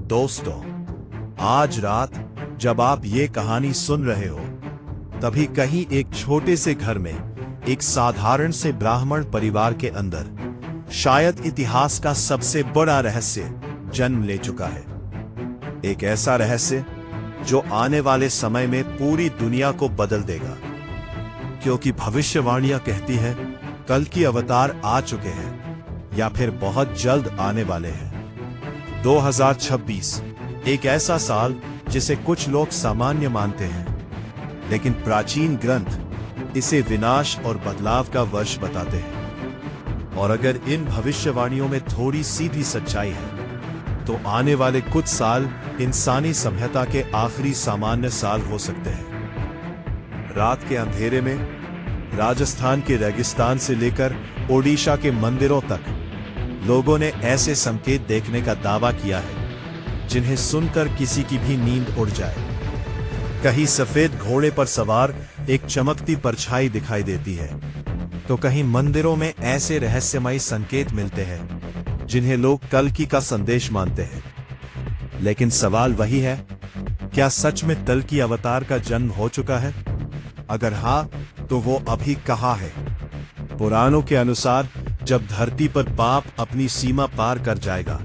दोस्तों, आज रात जब आप ये कहानी सुन रहे हो, तभी कहीं एक छोटे से घर में एक साधारण से ब्राह्मण परिवार के अंदर शायद इतिहास का सबसे बड़ा रहस्य जन्म ले चुका है। एक ऐसा रहस्य जो आने वाले समय में पूरी दुनिया को बदल देगा, क्योंकि भविष्यवाणियां कहती हैं कल की अवतार आ चुके हैं या फिर बहुत जल्द आने वाले हैं। 2026 एक ऐसा साल जिसे कुछ लोग सामान्य मानते हैं, लेकिन प्राचीन ग्रंथ इसे विनाश और बदलाव का वर्ष बताते हैं। और अगर इन भविष्यवाणियों में थोड़ी सी भी सच्चाई है, तो आने वाले कुछ साल इंसानी सभ्यता के आखिरी सामान्य साल हो सकते हैं। रात के अंधेरे में राजस्थान के रेगिस्तान से लेकर ओडिशा के मंदिरों तक लोगों ने ऐसे संकेत देखने का दावा किया है जिन्हें सुनकर किसी की भी नींद उड़ जाए। कहीं सफेद घोड़े पर सवार एक चमकती परछाई दिखाई देती है, तो कहीं मंदिरों में ऐसे रहस्यमयी संकेत मिलते हैं जिन्हें लोग कल्कि का संदेश मानते हैं। लेकिन सवाल वही है, क्या सच में कल्कि अवतार का जन्म हो चुका है? अगर हाँ, तो वो अभी कहाँ है? पुराणों के अनुसार जब धरती पर पाप अपनी सीमा पार कर जाएगा,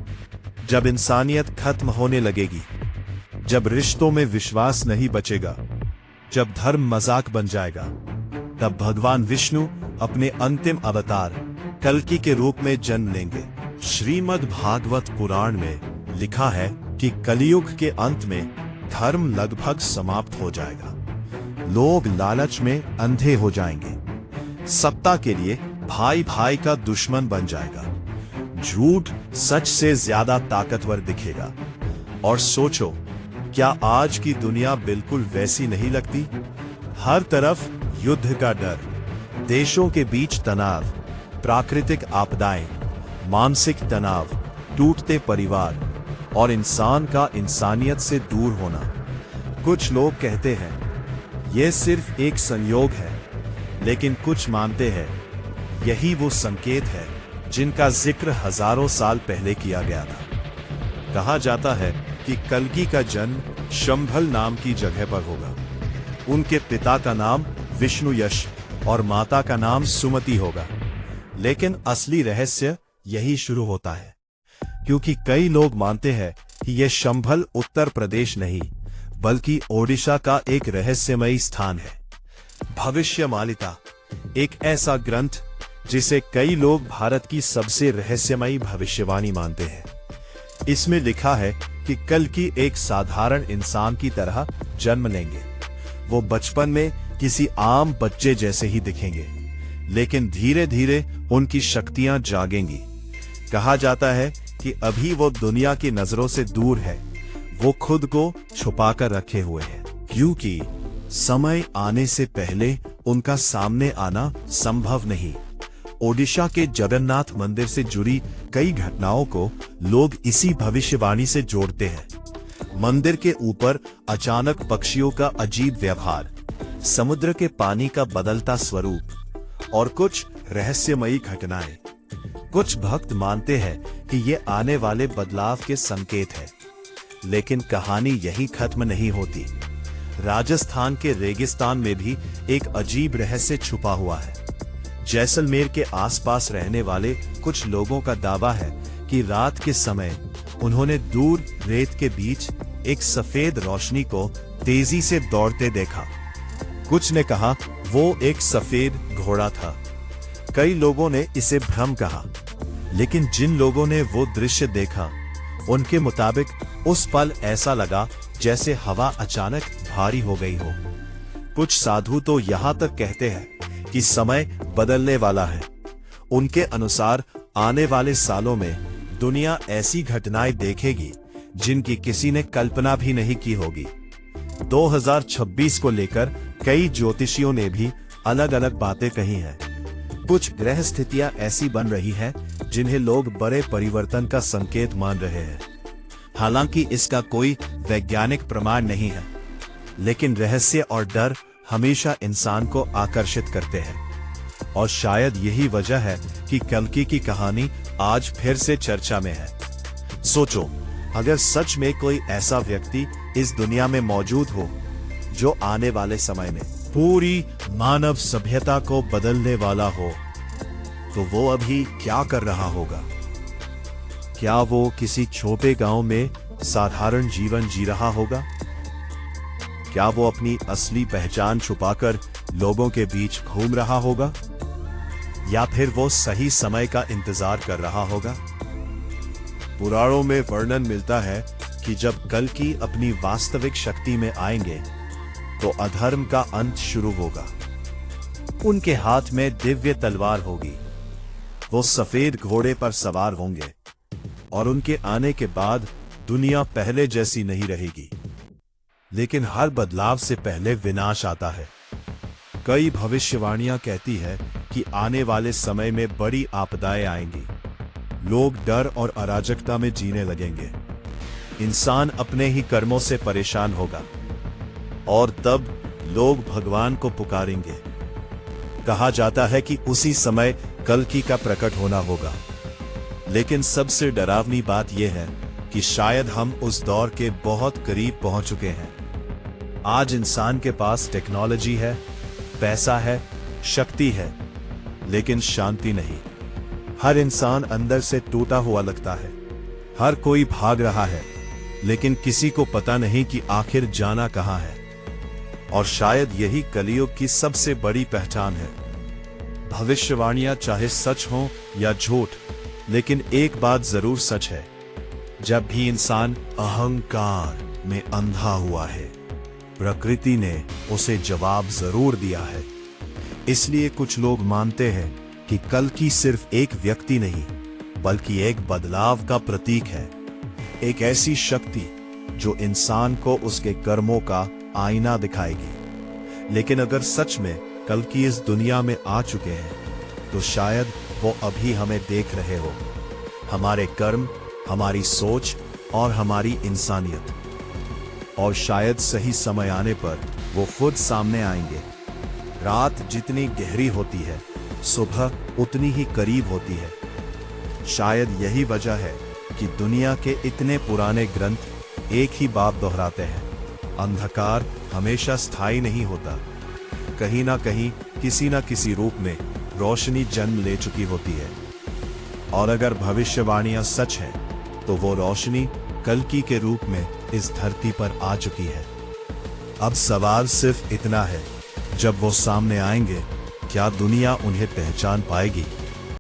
जब इंसानियत खत्म होने लगेगी, जब रिश्तों में विश्वास नहीं बचेगा, जब धर्म मजाक बन जाएगा, तब भगवान विष्णु अपने अंतिम अवतार कल्कि के रूप में जन्म लेंगे। श्रीमद् भागवत पुराण में लिखा है कि कलियुग के अंत में धर्म लगभग समाप्त हो जाएगा। लोग लालच में अंधे हो जाएंगे, सत्ता के लिए भाई भाई का दुश्मन बन जाएगा, झूठ सच से ज्यादा ताकतवर दिखेगा। और सोचो, क्या आज की दुनिया बिल्कुल वैसी नहीं लगती? हर तरफ युद्ध का डर, देशों के बीच तनाव, प्राकृतिक आपदाएं, मानसिक तनाव, टूटते परिवार और इंसान का इंसानियत से दूर होना। कुछ लोग कहते हैं यह सिर्फ एक संयोग है, लेकिन कुछ मानते हैं यही वो संकेत है जिनका जिक्र हजारों साल पहले किया गया था। कहा जाता है कि कल्कि का जन्म शंभल नाम की जगह पर होगा। उनके पिता का नाम विष्णुयश और माता का नाम सुमति होगा। लेकिन असली रहस्य यही शुरू होता है, क्योंकि कई लोग मानते हैं कि यह शंभल उत्तर प्रदेश नहीं, बल्कि ओडिशा का एक रहस्यमयी स्थान है। भविष्यवाणिता एक ऐसा ग्रंथ जिसे कई लोग भारत की सबसे रहस्यमयी भविष्यवाणी मानते हैं। इसमें लिखा है कि कल्कि एक साधारण इंसान की तरह जन्म लेंगे। वो बचपन में किसी आम बच्चे जैसे ही दिखेंगे, लेकिन धीरे धीरे उनकी शक्तियां जागेंगी। कहा जाता है कि अभी वो दुनिया की नजरों से दूर है, वो खुद को छुपाकर रखे हुए है, क्योंकि समय आने से पहले उनका सामने आना संभव नहीं। ओडिशा के जगन्नाथ मंदिर से जुड़ी कई घटनाओं को लोग इसी भविष्यवाणी से जोड़ते हैं। मंदिर के ऊपर अचानक पक्षियों का अजीब व्यवहार, समुद्र के पानी का बदलता स्वरूप और कुछ रहस्यमयी घटनाएं। कुछ भक्त मानते हैं कि ये आने वाले बदलाव के संकेत है, लेकिन कहानी यही खत्म नहीं होती। राजस्थान के रेगिस्तान में भी एक अजीब रहस्य छुपा हुआ है। जैसलमेर के आसपास रहने वाले कुछ लोगों का दावा है कि रात के समय उन्होंने दूर रेत के बीच एक सफेद रोशनी को तेजी से दौड़ते देखा। कुछ ने कहा वो एक सफेद घोड़ा था। कई लोगों ने इसे भ्रम कहा, लेकिन जिन लोगों ने वो दृश्य देखा, उनके मुताबिक उस पल ऐसा लगा जैसे हवा अचानक भारी हो गई हो। कुछ साधु तो यहाँ तक कहते हैं कि समय बदलने वाला है। उनके अनुसार आने वाले सालों में दुनिया ऐसी घटनाएं देखेगी जिनकी किसी ने कल्पना भी नहीं की होगी। 2026 को लेकर कई ज्योतिषियों ने भी अलग अलग बातें कही हैं। कुछ ग्रह स्थितियां ऐसी बन रही हैं जिन्हें लोग बड़े परिवर्तन का संकेत मान रहे हैं। हालांकि इसका कोई वैज्ञानिक प्रमाण नहीं है, लेकिन रहस्य और डर हमेशा इंसान को आकर्षित करते हैं। और शायद यही वजह है कि कल्कि की कहानी आज फिर से चर्चा में है। सोचो, अगर सच में कोई ऐसा व्यक्ति इस दुनिया में मौजूद हो जो आने वाले समय में पूरी मानव सभ्यता को बदलने वाला हो, तो वो अभी क्या कर रहा होगा? क्या वो किसी छोटे गांव में साधारण जीवन जी रहा होगा? क्या वो अपनी असली पहचान छुपाकर लोगों के बीच घूम रहा होगा? या फिर वो सही समय का इंतजार कर रहा होगा? पुराणों में वर्णन मिलता है कि जब कल्कि अपनी वास्तविक शक्ति में आएंगे तो अधर्म का अंत शुरू होगा। उनके हाथ में दिव्य तलवार होगी, वो सफेद घोड़े पर सवार होंगे और उनके आने के बाद दुनिया पहले जैसी नहीं रहेगी। लेकिन हर बदलाव से पहले विनाश आता है। कई भविष्यवाणियां कहती है कि आने वाले समय में बड़ी आपदाएं आएंगी, लोग डर और अराजकता में जीने लगेंगे, इंसान अपने ही कर्मों से परेशान होगा और तब लोग भगवान को पुकारेंगे। कहा जाता है कि उसी समय कल्कि का प्रकट होना होगा। लेकिन सबसे डरावनी बात यह है कि शायद हम उस दौर के बहुत करीब पहुंच चुके हैं। आज इंसान के पास टेक्नोलॉजी है, पैसा है, शक्ति है, लेकिन शांति नहीं। हर इंसान अंदर से टूटा हुआ लगता है। हर कोई भाग रहा है, लेकिन किसी को पता नहीं कि आखिर जाना कहां है। और शायद यही कलियुग की सबसे बड़ी पहचान है। भविष्यवाणियां चाहे सच हों या झूठ, लेकिन एक बात जरूर सच है, जब भी इंसान अहंकार में अंधा हुआ है, प्रकृति ने उसे जवाब जरूर दिया है। इसलिए कुछ लोग मानते हैं कि कल्कि सिर्फ एक व्यक्ति नहीं, बल्कि एक बदलाव का प्रतीक है। एक ऐसी शक्ति जो इंसान को उसके कर्मों का आईना दिखाएगी। लेकिन अगर सच में कल्कि इस दुनिया में आ चुके हैं, तो शायद वो अभी हमें देख रहे हो, हमारे कर्म, हमारी सोच और हमारी इंसानियत। और शायद सही समय आने पर वो खुद सामने आएंगे। रात जितनी गहरी होती है, सुबह उतनी ही करीब होती है। शायद यही वजह है कि दुनिया के इतने पुराने ग्रंथ एक ही बात दोहराते हैं, अंधकार हमेशा स्थायी नहीं होता। कहीं ना कहीं, किसी ना किसी रूप में रोशनी जन्म ले चुकी होती है। और अगर भविष्यवाणियां सच हैं, तो वो रोशनी कल्कि के रूप में इस धरती पर आ चुकी है। अब सवाल सिर्फ इतना है, जब वो सामने आएंगे, क्या दुनिया उन्हें पहचान पाएगी?